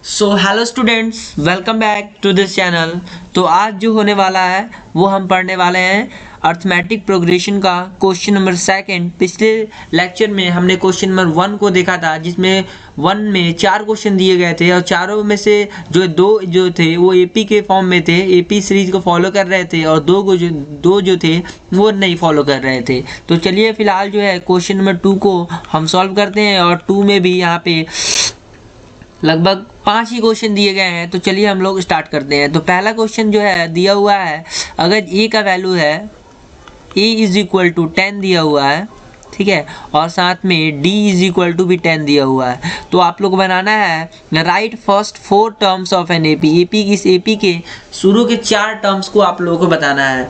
So hello students, welcome back to this channel. तो आज जो होने वाला है वो हम पढ़ने वाले हैं अर्थमेटिक प्रोग्रेशन का क्वेश्चन नंबर सेकंड। पिछले लेक्चर में हमने क्वेश्चन नंबर 1 को देखा था, जिसमें 1 में 4 क्वेश्चन दिए गए थे और चारों में से जो 2 जो थे वो एपी के फॉर्म में थे, एपी सीरीज को फॉलो कर रहे थे, और दो जो थे वो नहीं फॉलो कर रहे थे। तो चलिए फिलहाल जो है क्वेश्चन नंबर 2 को हम सॉल्व करते हैं, और 2 में भी यहाँ पे लगभग 5 ही क्वेश्चन दिए गए हैं। तो चलिए हम लोग स्टार्ट करते हैं। तो पहला क्वेश्चन जो है दिया हुआ है, अगर ए का वैल्यू है a इज इक्वल टू 10 दिया हुआ है, ठीक है, और साथ में d इज इक्वल टू भी 10 दिया हुआ है। तो आप लोग को बनाना है right first 4 terms of an AP. इस एपी के शुरू के 4 टर्म्स को आप लोगों को बताना है।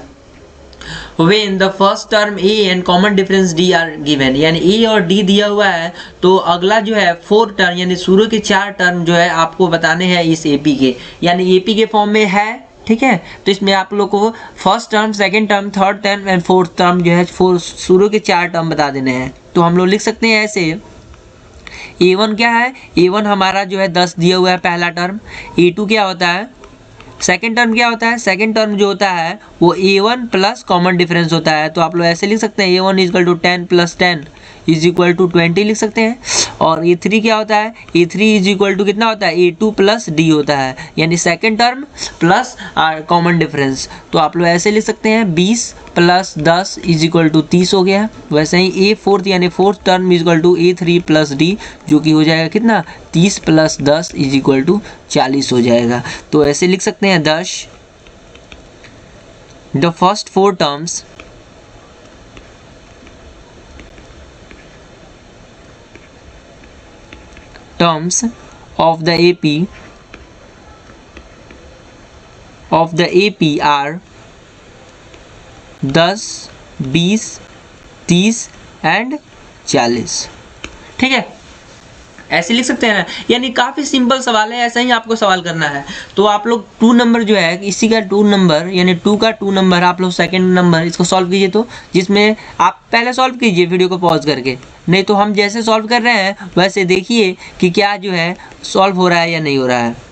When the first term a and common difference d are given, यानी a और d दिया हुआ है, तो अगला जो है 4 टर्म यानी शुरू के 4 टर्म जो है आपको बताने हैं इस AP के, यानी AP के फॉर्म में है, ठीक है। तो इसमें आप लोग को first term, second term, third term and fourth term जो है शुरू के 4 टर्म बता देने हैं। तो हम लोग लिख सकते हैं ऐसे, A1 क्या है, A1 हमारा जो है 10 दिया हुआ है पहला टर्म। A2 क्या होता है, सेकेंड टर्म क्या होता है, सेकेंड टर्म जो होता है वो A1 प्लस कॉमन डिफरेंस होता है। तो आप लोग ऐसे लिख सकते हैं A1 equal to 10 plus 10 is equal to 20 लिख सकते हैं। और A3 क्या होता है, A3 इज इक्वल टू कितना होता है, A2 प्लस D होता है, यानी second term plus common difference. तो आप लोग ऐसे लिख सकते हैं 20 प्लस 10 इज इक्वल टू 30 हो गया। वैसे ही A4 यानी fourth term is equal to A3 plus D, जो कि हो जाएगा कितना, 30 प्लस 10 इज इक्वल टू 40 हो जाएगा। तो ऐसे लिख सकते हैं 10 the first 4 terms of the AP are 10, 20, 30 and 40, ठीक है। ऐसे लिख सकते हैं ना, यानी काफ़ी सिंपल सवाल है, ऐसा ही आपको सवाल करना है। तो आप लोग 2 नंबर जो है, इसी का 2 नंबर यानी 2 का 2 नंबर आप लोग सेकंड नंबर इसको सॉल्व कीजिए। तो जिसमें आप पहले सॉल्व कीजिए वीडियो को पॉज करके, नहीं तो हम जैसे सॉल्व कर रहे हैं वैसे देखिए कि क्या जो है सॉल्व हो रहा है या नहीं हो रहा है।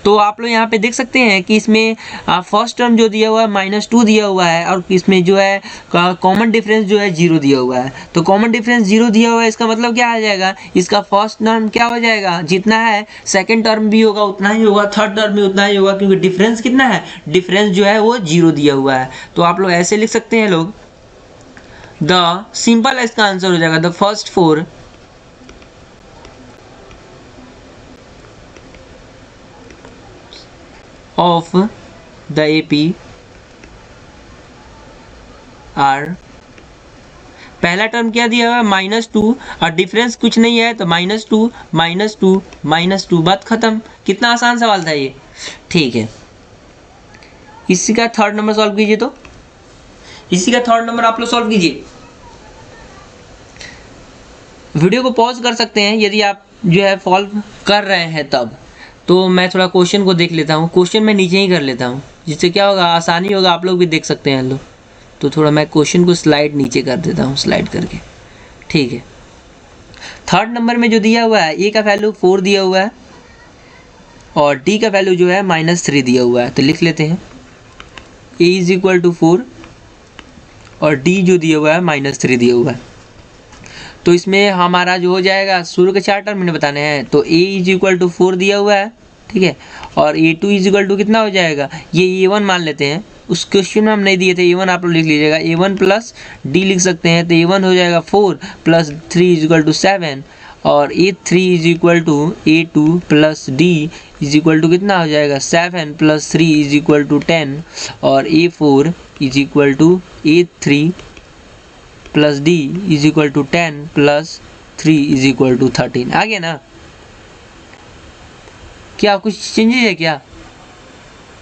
तो आप लोग यहाँ पे देख सकते हैं कि इसमें फर्स्ट टर्म जो दिया हुआ है -2 दिया हुआ है, और इसमें जो है कॉमन डिफरेंस जो है 0 दिया हुआ है। तो कॉमन डिफरेंस 0 दिया हुआ है, इसका मतलब क्या आ जाएगा, इसका फर्स्ट टर्म क्या हो जाएगा, जितना है सेकंड टर्म भी होगा उतना ही होगा, थर्ड टर्म भी उतना ही होगा, क्योंकि डिफरेंस कितना है, डिफरेंस जो है वो 0 दिया हुआ है। तो आप लोग ऐसे लिख सकते हैं लोग, द सिंपल इसका आंसर हो जाएगा the first 4 of the AP are, पहला टर्म क्या दिया हुआ है -2, और डिफरेंस कुछ नहीं है तो -2 -2 -2, बात खत्म। कितना आसान सवाल था ये, ठीक है। इसी का थर्ड नंबर सॉल्व कीजिए। तो इसी का थर्ड नंबर आप लोग सॉल्व कीजिए। वीडियो को पॉज कर सकते हैं यदि आप जो है सॉल्व कर रहे हैं तब। तो मैं थोड़ा क्वेश्चन को देख लेता हूँ, क्वेश्चन मैं नीचे ही कर लेता हूँ, जिससे क्या होगा, आसानी होगा, आप लोग भी देख सकते हैं लोग। तो थोड़ा मैं क्वेश्चन को स्लाइड नीचे कर देता हूँ, स्लाइड करके, ठीक है। थर्ड नंबर में जो दिया हुआ है, ए का वैल्यू 4 दिया हुआ है और डी का वैल्यू जो है -3 दिया हुआ है। तो लिख लेते हैं ए इज इक्वल टू 4 और डी जो दिया हुआ है -3 दिया हुआ है। तो इसमें हमारा जो हो जाएगा, शुरू के 4 टर्म मैंने बताने हैं, तो a इज इक्वल टू 4 दिया हुआ है, ठीक है, और A2 इज इक्वल टू कितना हो जाएगा, ये A1 मान लेते हैं, उस क्वेश्चन में हम नहीं दिए थे A1, आप लोग लिख लीजिएगा, A1 प्लस D लिख सकते हैं। तो A1 हो जाएगा 4 प्लस 3 इज इक्वल टू 7, और A3 is equal to A2 plus D is equal to कितना हो जाएगा, 7 प्लस 3 इज इक्वल टू 10, और A4 is equal to A3 plus D is equal to 10 plus 3 is equal to 13। आ गया ना, क्या कुछ चेंजेस है क्या,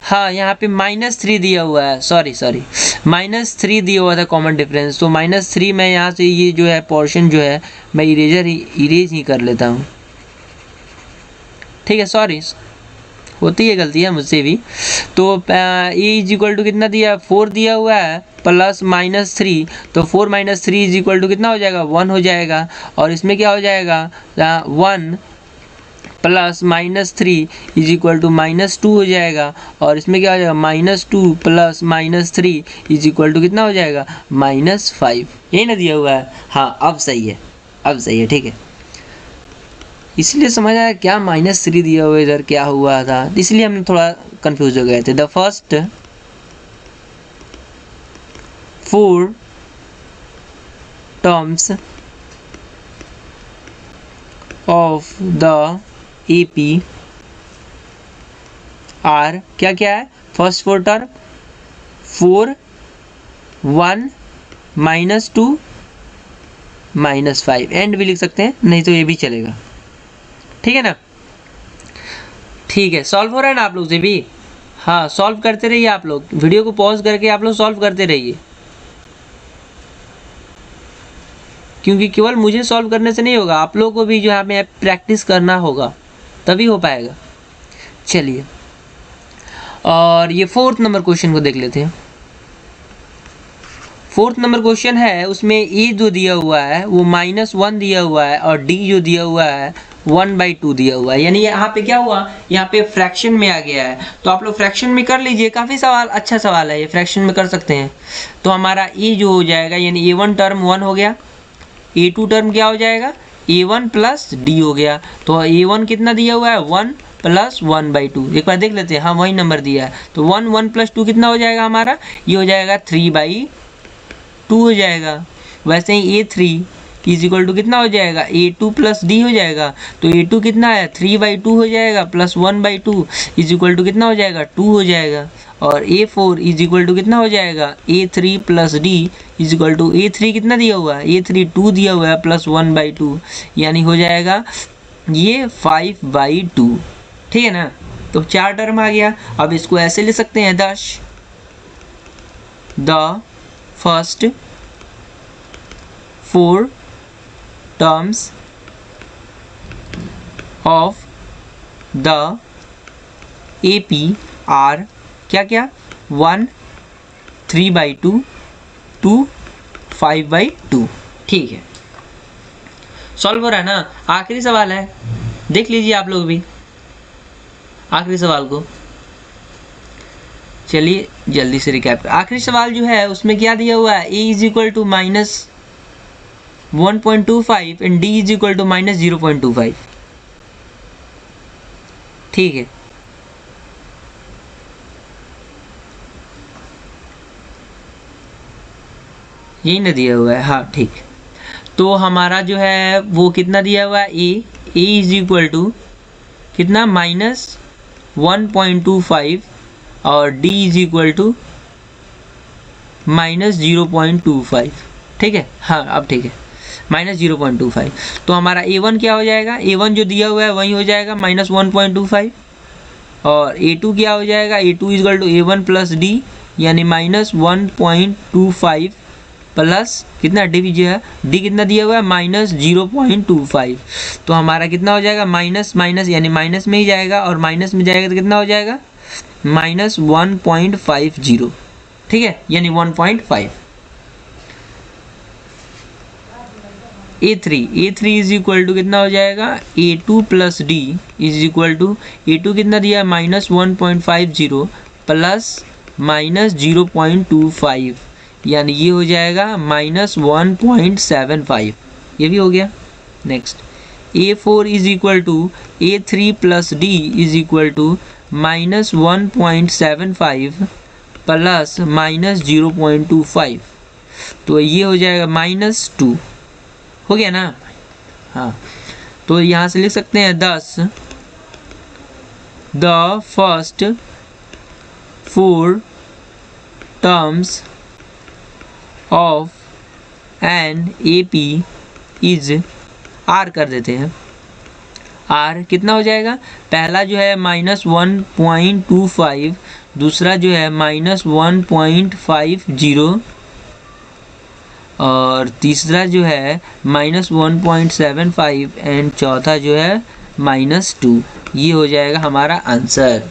हाँ यहाँ पे -3 दिया हुआ है, सॉरी -3 दिया हुआ था कॉमन डिफरेंस। तो -3 मैं यहाँ से ये जो है पोर्शन जो है मैं इरेज ही कर लेता हूँ, ठीक है, सॉरी होती है गलती है मुझसे भी। तो ए इज इक्वल टू कितना दिया, 4 दिया हुआ है प्लस -3, तो 4 - 3 इज इक्वल टू कितना हो जाएगा, 1 हो जाएगा। और इसमें क्या हो जाएगा, 1 प्लस -3 इज इक्वल टू -2 हो जाएगा। और इसमें क्या हो जाएगा, -2 प्लस -3 इज इक्वल टू कितना हो जाएगा, -5। यही ना दिया हुआ है। हाँ अब सही है, अब सही है, ठीक है। इसलिए समझ आया क्या -3 दिया हुआ इधर क्या हुआ था, इसलिए हम थोड़ा कंफ्यूज हो गए थे। The first 4 terms of the AP are क्या क्या है, फर्स्ट 4 टर्म 4 1 -2 -5 एंड भी लिख सकते हैं, नहीं तो ये भी चलेगा, ठीक है ना। ठीक है, सॉल्व हो रहा है ना आप लोग से भी। हाँ सॉल्व करते रहिए आप लोग, वीडियो को पॉज करके आप लोग सॉल्व करते रहिए, क्योंकि केवल मुझे सॉल्व करने से नहीं होगा, आप लोगों को भी जो यहाँ पे प्रैक्टिस करना होगा तभी हो पाएगा। चलिए और ये 4th नंबर क्वेश्चन को देख लेते हैं। 4th नंबर क्वेश्चन है, उसमें ए जो दिया हुआ है वो -1 दिया हुआ है और डी जो दिया हुआ है 1/2 दिया हुआ है। यानी यहाँ पे क्या हुआ, यहाँ पे फ्रैक्शन में आ गया है, तो आप लोग फ्रैक्शन में कर लीजिए। काफ़ी सवाल अच्छा सवाल है ये, फ्रैक्शन में कर सकते हैं। तो हमारा ए जो हो जाएगा, यानी A1 टर्म 1 हो गया, A2 टर्म क्या हो जाएगा, A1 प्लस डी हो गया। तो A1 कितना दिया हुआ है, 1 प्लस 1/2। एक बार देख लेते हैं, हाँ वही नंबर दिया है। तो 1 प्लस 2 कितना हो जाएगा हमारा, ये हो जाएगा 3/2 हो जाएगा। वैसे ही A3 इज इक्वल टू कितना हो जाएगा, A2 प्लस डी हो जाएगा। तो A2 कितना है, 3/2 हो जाएगा प्लस 1/2 इज इक्वल टू कितना हो जाएगा, 2 हो जाएगा। और A4 इज इक्वल टू कितना हो जाएगा, A3 plus D is equal to A3 कितना दिया हुआ है, A3 2 दिया हुआ है प्लस 1/2, यानी हो जाएगा ये 5/2, ठीक है ना। तो 4 टर्म आ गया। अब इसको ऐसे ले सकते हैं, the first 4 terms of the AP are क्या क्या, 1 3/2 2 5/2, ठीक है। सॉल्व हो रहा है ना। आखिरी सवाल है, देख लीजिए आप लोग भी आखिरी सवाल को। चलिए जल्दी से रिकैप। आखिरी सवाल जो है उसमें क्या दिया हुआ है, A is equal to -1.25 and D is equal to -0.25, ठीक है। यही ना दिया हुआ है, हाँ ठीक। तो हमारा जो है वो कितना दिया हुआ है, A इज इक्वल टू कितना, -1.25 और D इज इक्वल टू -0.25, ठीक है। हाँ अब ठीक है, -0.25। तो हमारा A1 क्या हो जाएगा, A1 जो दिया हुआ है वही हो जाएगा -1.25, और A2 क्या हो जाएगा, A2 is equal to A1 plus D, यानी -1.25 प्लस कितना डी जो है, डी कितना दिया हुआ है, -0.25। तो हमारा कितना हो जाएगा, माइनस माइनस यानी माइनस में ही जाएगा, और माइनस में जाएगा तो कितना हो जाएगा, -1.50, ठीक है, यानी 1.5। A3 इज इक्वल टू कितना हो जाएगा, A2 plus D is equal to, A2 कितना दिया है, -1.50 प्लस -0.25, यानी ये हो जाएगा -1.75, ये भी हो गया। Next A4 is equal to A3 plus D is equal to -1.75 plus -0.25, तो ये हो जाएगा -2, हो गया ना। हाँ तो यहाँ से लिख सकते हैं 10 the first 4 terms of an AP is R कर देते हैं। R कितना हो जाएगा, पहला जो है -1.25, दूसरा जो है -1.50 और तीसरा जो है -1.75 एंड चौथा जो है -2। ये हो जाएगा हमारा आंसर।